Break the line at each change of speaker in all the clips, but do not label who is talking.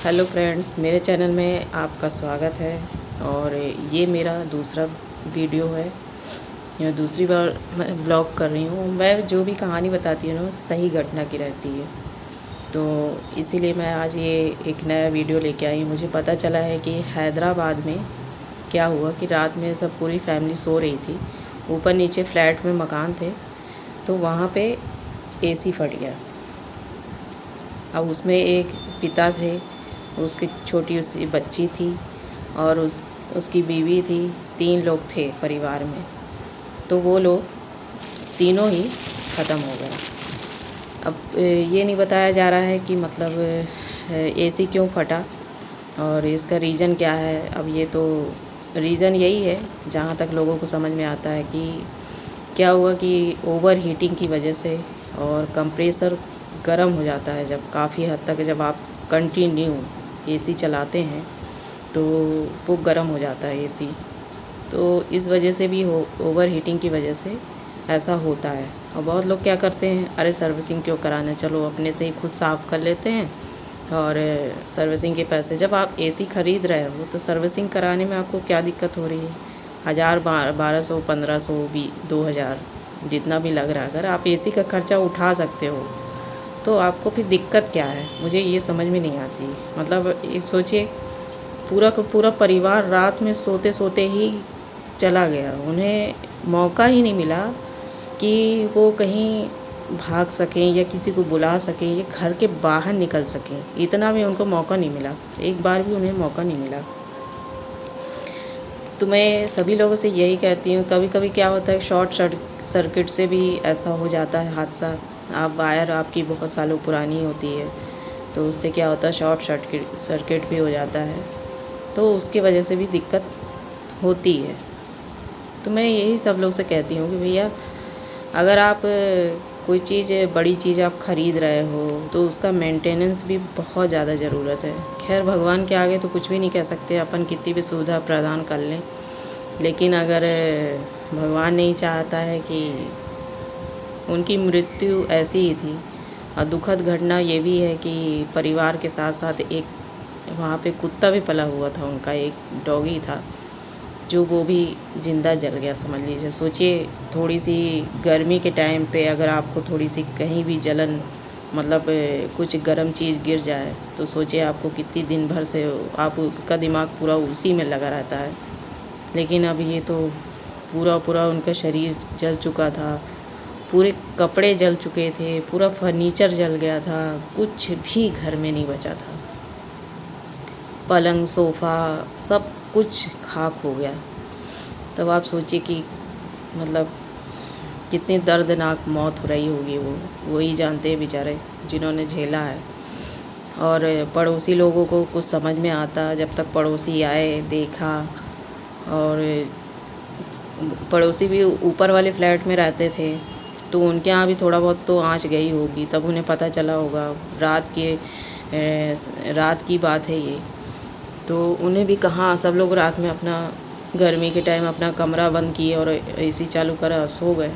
Hello friends, मेरे channel में आपका स्वागत है। और ये मेरा दूसरा वीडियो है, या दूसरी बार मैं ब्लॉग कर रही हूँ। मैं जो भी कहानी बताती हूँ ना, सही घटना की रहती है, तो इसीलिए मैं आज ये एक नया वीडियो लेके आई। मुझे पता चला है कि हैदराबाद में क्या हुआ कि रात में सब पूरी फैमिली सो रही थी। ऊपर नीचे फ्लैट में मकान थे, तो वहाँ पे एसी फट गया। अब उसमें एक पिता थे, उसकी छोटी सी बच्ची थी और उसकी बीवी थी। 3 लोग थे परिवार में, तो वो लोग तीनों ही ख़त्म हो गए। अब ये नहीं बताया जा रहा है कि मतलब एसी क्यों फटा और इसका रीज़न क्या है। अब ये तो रीज़न यही है, जहाँ तक लोगों को समझ में आता है कि क्या हुआ कि ओवर हीटिंग की वजह से, और कंप्रेसर गर्म हो जाता है जब काफ़ी हद तक, जब आप कंटिन्यू एसी चलाते हैं तो वो गर्म हो जाता है एसी। तो इस वजह से भी ओवर हीटिंग की वजह से ऐसा होता है। और बहुत लोग क्या करते हैं, अरे सर्विसिंग क्यों कराना, चलो अपने से ही खुद साफ़ कर लेते हैं। और सर्विसिंग के पैसे, जब आप एसी ख़रीद रहे हो तो सर्विसिंग कराने में आपको क्या दिक्कत हो रही है। 1000, 1200, 1500 भी, 2000 जितना भी लग रहा है, अगर आप एसी का खर्चा उठा सकते हो तो आपको फिर दिक्कत क्या है, मुझे ये समझ में नहीं आती। मतलब ये सोचिए, पूरा का पूरा परिवार रात में सोते सोते ही चला गया। उन्हें मौका ही नहीं मिला कि वो कहीं भाग सकें या किसी को बुला सकें या घर के बाहर निकल सकें। इतना भी उनको मौका नहीं मिला, एक बार भी उन्हें मौका नहीं मिला। तो मैं सभी लोगों से यही कहती हूँ, कभी कभी क्या होता है, शॉर्ट सर्किट से भी ऐसा हो जाता है हादसा। आप वायर आपकी बहुत सालों पुरानी होती है, तो उससे क्या होता है, शॉर्ट सर्किट भी हो जाता है, तो उसकी वजह से भी दिक्कत होती है। तो मैं यही सब लोग से कहती हूँ कि भैया, अगर आप कोई चीज़, बड़ी चीज़ आप ख़रीद रहे हो तो उसका मेंटेनेंस भी बहुत ज़्यादा ज़रूरत है। खैर, भगवान के आगे तो कुछ भी नहीं कह सकते, अपन कितनी भी सुविधा प्रदान कर लें, लेकिन अगर भगवान नहीं चाहता है कि उनकी मृत्यु ऐसी ही थी। और दुखद घटना ये भी है कि परिवार के साथ साथ एक वहाँ पे कुत्ता भी पला हुआ था उनका, एक डॉगी था, जो वो भी ज़िंदा जल गया, समझ लीजिए। सोचिए, थोड़ी सी गर्मी के टाइम पे अगर आपको थोड़ी सी कहीं भी जलन, मतलब कुछ गर्म चीज़ गिर जाए, तो सोचिए आपको कितनी दिन भर से आपका दिमाग पूरा उसी में लगा रहता है। लेकिन अब ये तो पूरा पूरा उनका शरीर जल चुका था, पूरे कपड़े जल चुके थे, पूरा फर्नीचर जल गया था, कुछ भी घर में नहीं बचा था। पलंग, सोफ़ा, सब कुछ खाक हो गया। तब आप सोचिए कि मतलब कितनी दर्दनाक मौत हो रही होगी, वो ही जानते हैं बेचारे, जिन्होंने झेला है। और पड़ोसी लोगों को कुछ समझ में आता, जब तक पड़ोसी आए, देखा। और पड़ोसी भी ऊपर वाले फ्लैट में रहते थे, तो उनके यहाँ भी थोड़ा बहुत तो आँच गई होगी, तब उन्हें पता चला होगा। रात की बात है ये, तो उन्हें भी कहाँ, सब लोग रात में अपना गर्मी के टाइम अपना कमरा बंद किए और एसी चालू करा, सो गए।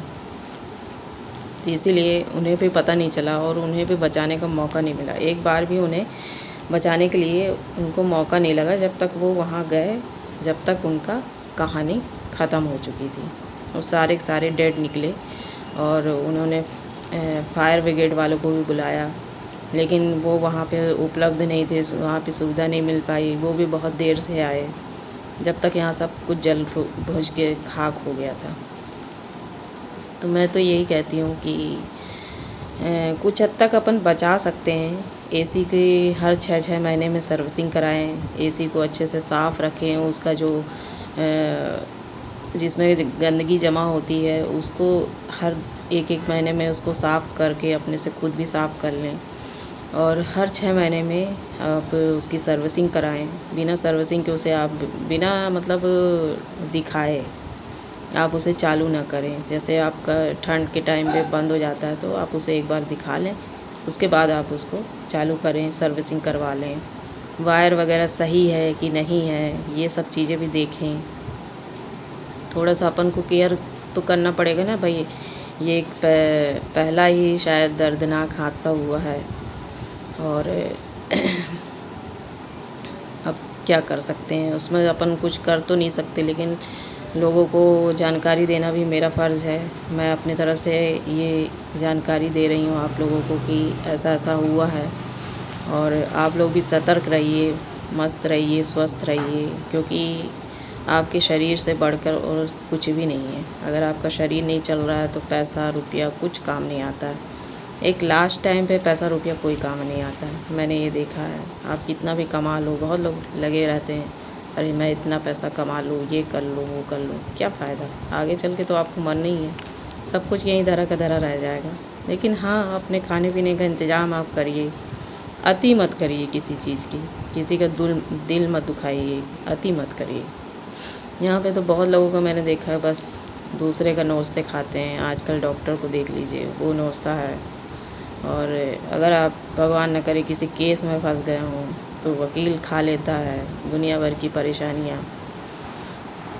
तो इसीलिए उन्हें भी पता नहीं चला और उन्हें भी बचाने का मौका नहीं मिला। एक बार भी उन्हें बचाने के लिए उनको मौका नहीं लगा, जब तक वो वहाँ गए, जब तक उनका कहानी ख़त्म हो चुकी थी। और सारे के सारे डेड निकले। और उन्होंने फायर ब्रिगेड वालों को भी बुलाया, लेकिन वो वहाँ पे उपलब्ध नहीं थे, वहाँ पे सुविधा नहीं मिल पाई। वो भी बहुत देर से आए, जब तक यहाँ सब कुछ जल बुझ के खाक हो गया था। तो मैं तो यही कहती हूँ कि कुछ हद तक अपन बचा सकते हैं। एसी की हर 6-6 महीने में सर्विसिंग कराएं, एसी को अच्छे से साफ़ रखें, उसका जो जिसमें गंदगी जमा होती है उसको हर 1-1 महीने में उसको साफ़ करके अपने से खुद भी साफ़ कर लें। और हर 6 महीने में आप उसकी सर्विसिंग कराएं। बिना सर्विसिंग के उसे आप बिना मतलब दिखाए आप उसे चालू ना करें। जैसे आपका ठंड के टाइम पे बंद हो जाता है, तो आप उसे एक बार दिखा लें, उसके बाद आप उसको चालू करें, सर्विसिंग करवा लें। वायर वगैरह सही है कि नहीं है, ये सब चीज़ें भी देखें। थोड़ा सा अपन को केयर तो करना पड़ेगा ना भाई। ये एक पहला ही शायद दर्दनाक हादसा हुआ है। और क्या कर सकते हैं, उसमें अपन कुछ कर तो नहीं सकते, लेकिन लोगों को जानकारी देना भी मेरा फ़र्ज़ है। मैं अपनी तरफ से ये जानकारी दे रही हूँ आप लोगों को कि ऐसा ऐसा हुआ है, और आप लोग भी सतर्क रहिए, मस्त रहिए, स्वस्थ रहिए, क्योंकि आपके शरीर से बढ़कर और कुछ भी नहीं है। अगर आपका शरीर नहीं चल रहा है तो पैसा रुपया कुछ काम नहीं आता है। एक लास्ट टाइम पे पैसा रुपया कोई काम नहीं आता है, मैंने ये देखा है। आप कितना भी कमा लो, बहुत लोग लगे रहते हैं, अरे मैं इतना पैसा कमा लूँ, ये कर लूँ, वो कर लूँ, क्या फ़ायदा? आगे चल के तो आपको मरना ही है, सब कुछ यहीं धरा का धरा रह जाएगा। लेकिन हाँ, अपने खाने पीने का इंतज़ाम आप करिए, अति मत करिए किसी चीज़ की, किसी का दिल मत दुखाइए, अति मत करिए। यहाँ पे तो बहुत लोगों को मैंने देखा है, बस दूसरे का नोचते खाते हैं। आजकल डॉक्टर को देख लीजिए, वो नोचता है, और अगर आप भगवान न करे किसी केस में फंस गए हों तो वकील खा लेता है दुनिया भर की परेशानियाँ।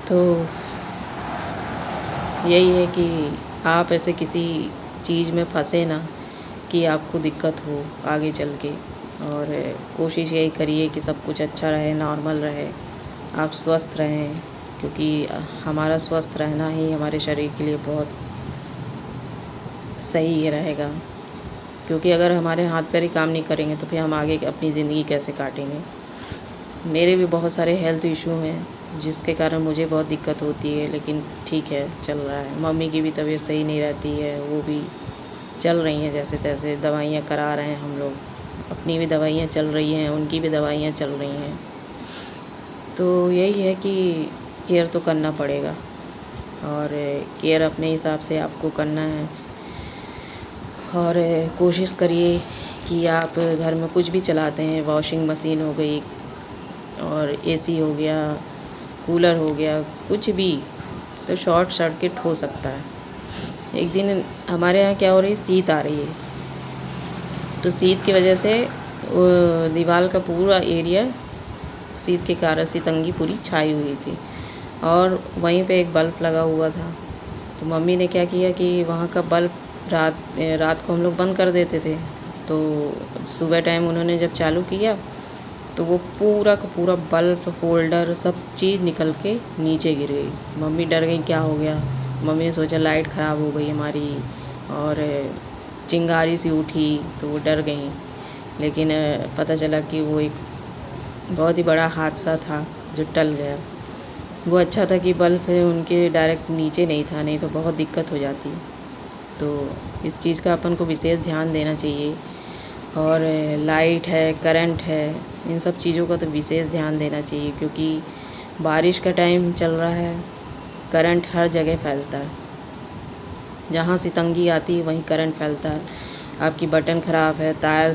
तो यही है कि आप ऐसे किसी चीज़ में फंसे ना कि आपको दिक्कत हो आगे चल के, और कोशिश यही करिए कि सब कुछ अच्छा रहे, नॉर्मल रहे, आप स्वस्थ रहें, क्योंकि हमारा स्वस्थ रहना ही हमारे शरीर के लिए बहुत सही रहेगा। क्योंकि अगर हमारे हाथ पैर ही काम नहीं करेंगे तो फिर हम आगे अपनी ज़िंदगी कैसे काटेंगे। मेरे भी बहुत सारे हेल्थ इशू हैं जिसके कारण मुझे बहुत दिक्कत होती है, लेकिन ठीक है, चल रहा है। मम्मी की भी तबीयत सही नहीं रहती है, वो भी चल रही हैं जैसे तैसे, दवाइयाँ करा रहे हैं हम लोग, अपनी भी दवाइयाँ चल रही हैं, उनकी भी दवाइयाँ चल रही हैं। तो यही है कि केयर तो करना पड़ेगा, और केयर अपने हिसाब से आपको करना है। और कोशिश करिए कि आप घर में कुछ भी चलाते हैं, वॉशिंग मशीन हो गई, और एसी हो गया, कूलर हो गया, कुछ भी, तो शॉर्ट सर्किट हो सकता है। एक दिन हमारे यहाँ क्या हो रही है, शीत आ रही है, तो शीत की वजह से दीवार का पूरा एरिया शीत के कारण सितंगी पूरी छाई हुई थी, और वहीं पे एक बल्ब लगा हुआ था। तो मम्मी ने क्या किया कि वहाँ का बल्ब रात को हम लोग बंद कर देते थे, तो सुबह टाइम उन्होंने जब चालू किया तो वो पूरा का पूरा बल्ब होल्डर सब चीज़ निकल के नीचे गिर गई। मम्मी डर गई, क्या हो गया? मम्मी ने सोचा लाइट ख़राब हो गई हमारी, और चिंगारी सी उठी तो वो डर गई। लेकिन पता चला कि वो एक बहुत ही बड़ा हादसा था जो टल गया। वो अच्छा था कि बल्ब उनके डायरेक्ट नीचे नहीं था, नहीं तो बहुत दिक्कत हो जाती। तो इस चीज़ का अपन को विशेष ध्यान देना चाहिए, और लाइट है, करंट है, इन सब चीज़ों का तो विशेष ध्यान देना चाहिए, क्योंकि बारिश का टाइम चल रहा है, करंट हर जगह फैलता है, जहाँ से तंगी आती है वहीं करंट फैलता है। आपकी बटन ख़राब है, तार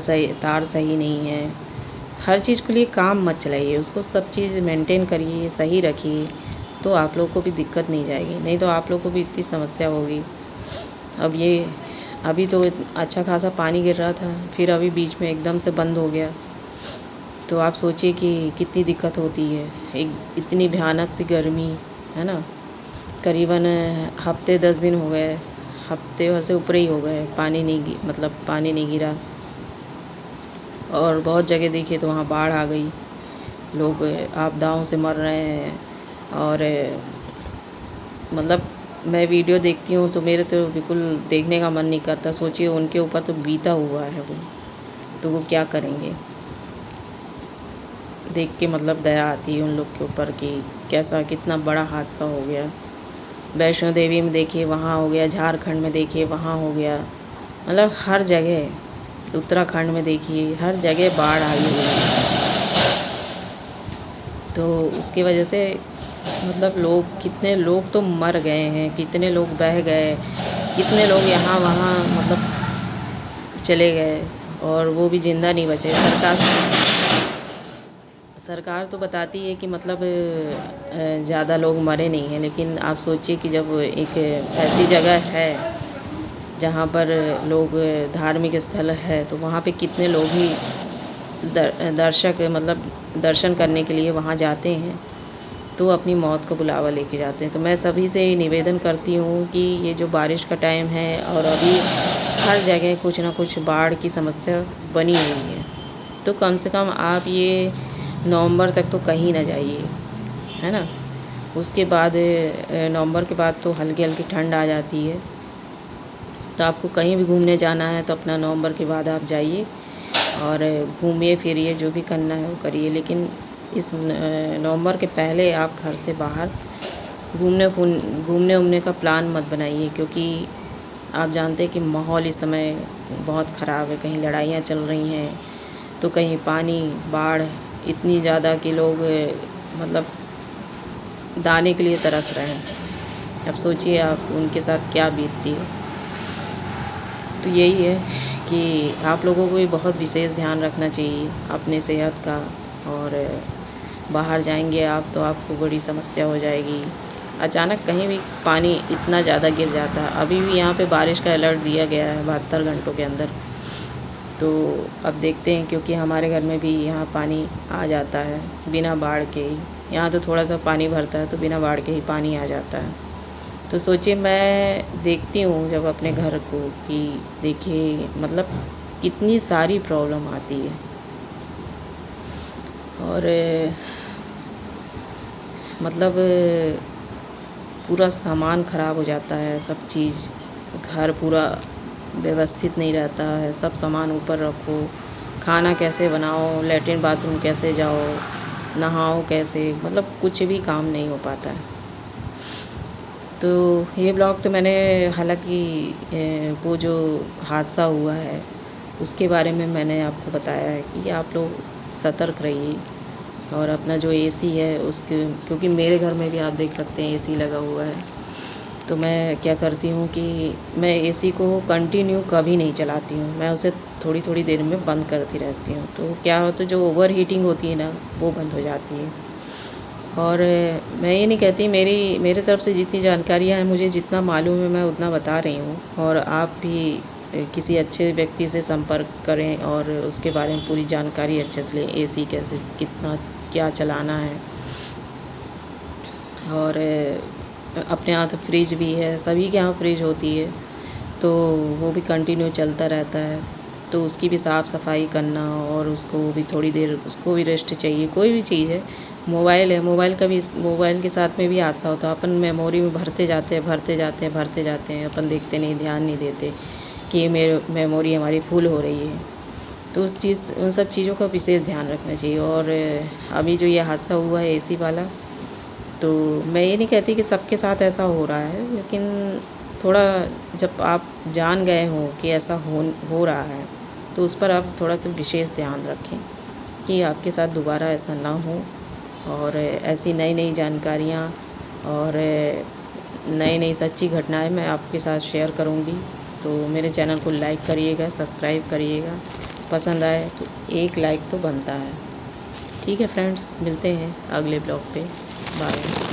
सही नहीं है, हर चीज़ के लिए काम मत चलाइए, उसको सब चीज़ मेंटेन करिए, सही रखिए, तो आप लोग को भी दिक्कत नहीं जाएगी। नहीं तो आप लोग को भी इतनी समस्या होगी। अब ये अभी तो अच्छा खासा पानी गिर रहा था, फिर अभी बीच में एकदम से बंद हो गया, तो आप सोचिए कि कितनी दिक्कत होती है। एक इतनी भयानक सी गर्मी है ना, करीबन हफ्ते 10 दिन हो गए, हफ्ते भर से ऊपर ही हो गए, पानी नहीं गिरा। और बहुत जगह देखिए तो वहाँ बाढ़ आ गई, लोग आपदाओं से मर रहे हैं। और मैं वीडियो देखती हूँ तो मेरे तो बिल्कुल देखने का मन नहीं करता। सोचिए उनके ऊपर तो बीता हुआ है वो, तो वो क्या करेंगे। देख के दया आती है उन लोग के ऊपर कि कैसा कितना बड़ा हादसा हो गया। वैष्णो देवी में देखिए वहाँ हो गया, झारखंड में देखिए वहाँ हो गया, हर जगह, उत्तराखंड में देखिए हर जगह बाढ़ आई हुई है। तो उसकी वजह से कितने लोग तो मर गए हैं, कितने लोग बह गए, कितने लोग यहाँ वहाँ चले गए, और वो भी ज़िंदा नहीं बचे। सरकार तो बताती है कि ज़्यादा लोग मरे नहीं हैं, लेकिन आप सोचिए कि जब एक ऐसी जगह है जहाँ पर लोग धार्मिक स्थल है, तो वहाँ पे कितने लोग ही दर्शन करने के लिए वहाँ जाते हैं, तो अपनी मौत को बुलावा लेके जाते हैं। तो मैं सभी से निवेदन करती हूँ कि ये जो बारिश का टाइम है और अभी हर जगह कुछ ना कुछ बाढ़ की समस्या बनी हुई है, तो कम से कम आप ये नवंबर तक तो कहीं ना जाइए, है ना। उसके बाद नवंबर के बाद तो हल्की हल्की ठंड आ जाती है। तो आपको कहीं भी घूमने जाना है तो अपना नवंबर के बाद आप जाइए और घूमिए फिरिए, जो भी करना है वो करिए। लेकिन इस नवंबर के पहले आप घर से बाहर घूमने उमने का प्लान मत बनाइए, क्योंकि आप जानते हैं कि माहौल इस समय बहुत ख़राब है। कहीं लड़ाइयाँ चल रही हैं तो कहीं पानी बाढ़ इतनी ज़्यादा कि लोग मतलब दाने के लिए तरस रहे हैं। अब सोचिए आप उनके साथ क्या बीतती है। तो यही है कि आप लोगों को भी बहुत विशेष ध्यान रखना चाहिए अपने सेहत का। और बाहर जाएंगे आप तो आपको बड़ी समस्या हो जाएगी। अचानक कहीं भी पानी इतना ज़्यादा गिर जाता है। अभी भी यहाँ पे बारिश का अलर्ट दिया गया है 72 घंटों के अंदर। तो अब देखते हैं, क्योंकि हमारे घर में भी यहाँ पानी आ जाता है बिना बाढ़ के ही। यहाँ तो थोड़ा सा पानी भरता है तो बिना बाढ़ के ही पानी आ जाता है। तो सोचिए, मैं देखती हूँ जब अपने घर को कि देखिए मतलब कितनी सारी प्रॉब्लम आती है। और मतलब पूरा सामान ख़राब हो जाता है, सब चीज़। घर पूरा व्यवस्थित नहीं रहता है, सब सामान ऊपर रखो, खाना कैसे बनाओ, लैट्रिन बाथरूम कैसे जाओ, नहाओ कैसे, मतलब कुछ भी काम नहीं हो पाता है। तो ये ब्लॉग तो मैंने हालांकि वो जो हादसा हुआ है उसके बारे में मैंने आपको बताया है कि आप लोग सतर्क रहिए। और अपना जो एसी है उसके, क्योंकि मेरे घर में भी आप देख सकते हैं एसी लगा हुआ है। तो मैं क्या करती हूँ कि मैं एसी को कंटिन्यू कभी नहीं चलाती हूँ, मैं उसे थोड़ी थोड़ी देर में बंद करती रहती हूँ। तो क्या होता है, जो ओवर हीटिंग होती है ना वो बंद हो जाती है। और मैं ये नहीं कहती, मेरे तरफ से जितनी जानकारियाँ हैं, मुझे जितना मालूम है मैं उतना बता रही हूँ। और आप भी किसी अच्छे व्यक्ति से संपर्क करें और उसके बारे में पूरी जानकारी अच्छे से लें, एसी कैसे कितना क्या चलाना है। और अपने यहाँ तो फ्रिज भी है, सभी के यहाँ फ्रिज होती है, तो वो भी कंटिन्यू चलता रहता है। तो उसकी भी साफ़ सफाई करना, और उसको भी थोड़ी देर उसको भी रेस्ट चाहिए। कोई भी चीज़ है, मोबाइल है, मोबाइल के साथ में भी हादसा होता है। अपन मेमोरी में भरते जाते हैं, अपन देखते नहीं, ध्यान नहीं देते कि ये मेमोरी हमारी फुल हो रही है। तो उन सब चीज़ों का विशेष ध्यान रखना चाहिए। और अभी जो ये हादसा हुआ है एसी वाला, तो मैं ये नहीं कहती कि सबके साथ ऐसा हो रहा है, लेकिन थोड़ा जब आप जान गए हो कि ऐसा हो रहा है तो उस पर आप थोड़ा सा विशेष ध्यान रखें कि आपके साथ दोबारा ऐसा ना हो। और ऐसी नई नई जानकारियाँ और नई नई सच्ची घटनाएं मैं आपके साथ शेयर करूँगी। तो मेरे चैनल को लाइक करिएगा, सब्सक्राइब करिएगा। पसंद आए तो एक लाइक तो बनता है। ठीक है फ्रेंड्स, मिलते हैं अगले ब्लॉग पे। बाय।